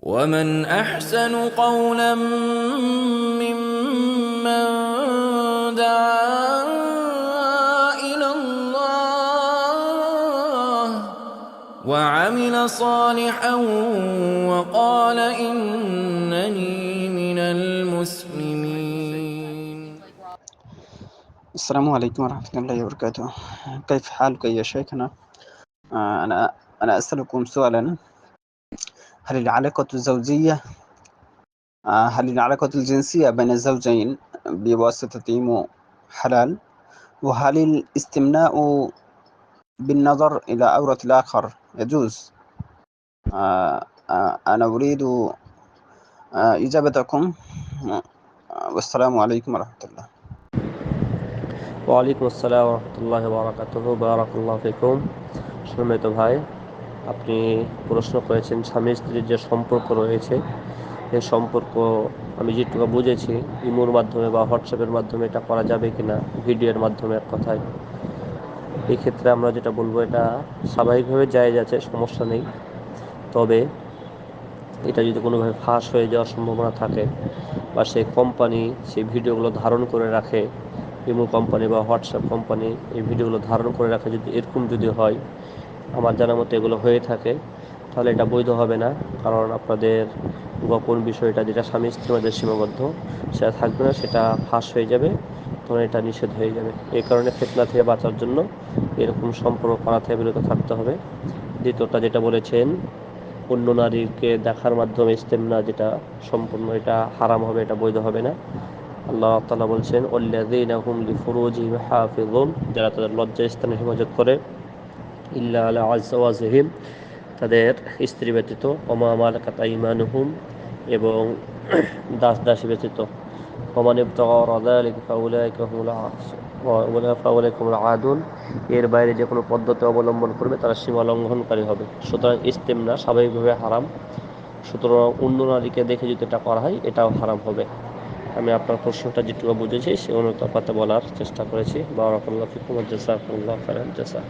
ومن أحسن قولا ممن دعا إلى الله وعمل صالحا وقال إنني من المسلمين. السلام عليكم ورحمة الله وبركاته. كيف حالك يا شيخنا؟ أنا أسألكم سؤالا. هل العلاقة الزوجية هل العلاقة الجنسية بين الزوجين بواسطة حلال؟ وهل الاستمناء بالنظر إلى عورة الآخر يجوز؟ أنا أريد إجابتكم، والسلام عليكم ورحمة الله. ওয়ালাইকুম আসসালাম রহমতুল্লাহ বারাকাতুহু। বারাকাল্লাহু ফিকুম। সম্মানিত ভাই, আপনি প্রশ্ন করেছেন স্বামী স্ত্রীর যে সম্পর্ক রয়েছে, এই সম্পর্ক আমি যেটুকু বুঝেছি ইমোর মাধ্যমে বা হোয়াটসঅ্যাপের মাধ্যমে এটা করা যাবে কিনা, ভিডিওর মাধ্যমে এক কথায়। এই ক্ষেত্রে আমরা যেটা বলবো, এটা স্বাভাবিকভাবে জায়েজ আছে, সমস্যা নেই। তবে এটা যদি কোনোভাবে ফাঁস হয়ে যাওয়ার সম্ভাবনা থাকে বা সেই কোম্পানি সেই ভিডিওগুলো ধারণ করে রাখে, ইমো কোম্পানি বা হোয়াটসঅ্যাপ কোম্পানি এই ভিডিওগুলো ধারণ করে রাখে, যদি এরকম যদি হয়, আমার জানার মতো এগুলো হয়ে থাকে, তাহলে এটা বৈধ হবে না। কারণ আপনাদের গোপন বিষয়টা যেটা স্বামী স্ত্রীর মধ্যে সীমাবদ্ধ, সেটা থাকবে না, সেটা ফাঁস হয়ে যাবে, তখন এটা নিষেধ হয়ে যাবে। এই কারণে ফিতনা থেকে বাঁচার জন্য এরকম সম্পর্ক করা থেকে বিরত থাকতে হবে। দ্বিতীয়টা যেটা বলেছেন, অন্য নারীকে দেখার মাধ্যমে ইস্তেমনা, যেটা সম্পূর্ণ এটা হারাম হবে, এটা বৈধ হবে না। আল্লাহ তাআলা বলছেন, ওয়াল্লাযীনা হুম লিফুরুজিহিম হাফিযুন, যারা তাদের লজ্জাস্থানের হেফাজত করে, ইল্লা আলা আজওয়াজিহিম, তাদের স্ত্রী ব্যতীত, ওমা মালাকাত আইমানুহুম, এবং দাস দাসী ব্যতীত, ওমান ইবতাগা ওয়ারা যালিকা ফাউলাইকা হুমুল আদুন, এর বাইরে যে কোনো পদ্ধতি অবলম্বন করবে তারা সীমা লঙ্ঘনকারী হবে। সুতরাং ইস্তেমনা স্বাভাবিকভাবে হারাম। সুতরাং অন্য নারীকে দেখে যদি এটা করা হয়, এটাও হারাম হবে। আমি আপনার প্রশ্নটা যেটুকু বুঝেছি সে অনুপাতে বলার চেষ্টা করেছি। বারাকাল্লাহু ফিকুম ওয়া জাযাকুমুল্লাহু খাইরাল জাযা।